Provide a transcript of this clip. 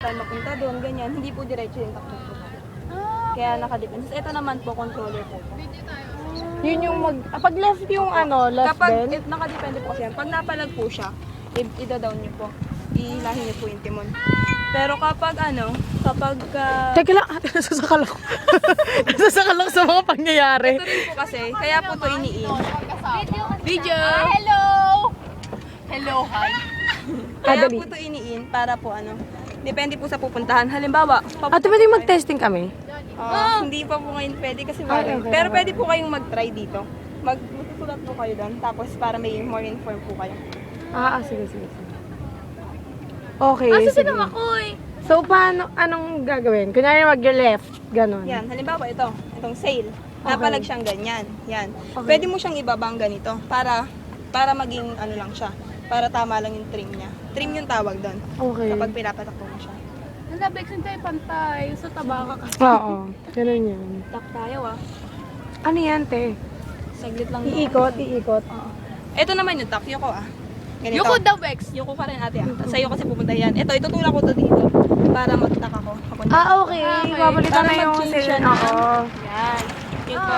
saan mapunta doon, ganyan. Hindi po diretso yung takbo po. Kaya nakadepende. Ito naman po, controller po. Yun yung pag left yung left Kapag din. nakadepende po kasi yan, pag napalag po siya, ida-down niyo po. Ihilahin niyo po yung timon. Pero kapag Teka lang, ate, nasasakal ako. Nasasakal ako sa mga pangyayari. ito rin po kasi, kaya po ito iniin. Video! Hello! Hello, hi. Kaya Dali. po ito iniin para po depende po sa pupuntahan. Halimbawa, Ate, pwede mag-testing kami? hindi pa po ngayon pwede kasi Ay, okay, pero okay. pwede po kayong mag-try dito. Magsusulat po kayo doon, tapos para may more inform po kayo. Sige. Okay, sige. So, anong gagawin? Kunyari mag-left, ganun. Yan, halimbawa itong sail. Napalag siyang ganyan. Yan. Okay. Pwede mo siyang ibabang ganito para maging lang siya. Para tama lang yung trim niya. Trim yung tawag doon. Okay. Kapag pinapatakbo mo siya. Nalabeksin tayo pantay. Sa tabaka ka. Oo, ganun yan. Tak tayo Ano yan, te? Saglit lang. Iikot. Ito naman yung tak. Yuko Ganito. Yuko daw, Bex. Yuko ka rin ate Sa'yo kasi pupunta yan. Ito, itutulak ko to dito. Para mag-tak ako. Okay. Okay. Babalitan Para na yung mag-change sail. siya na. Oo. Yan. Yun po.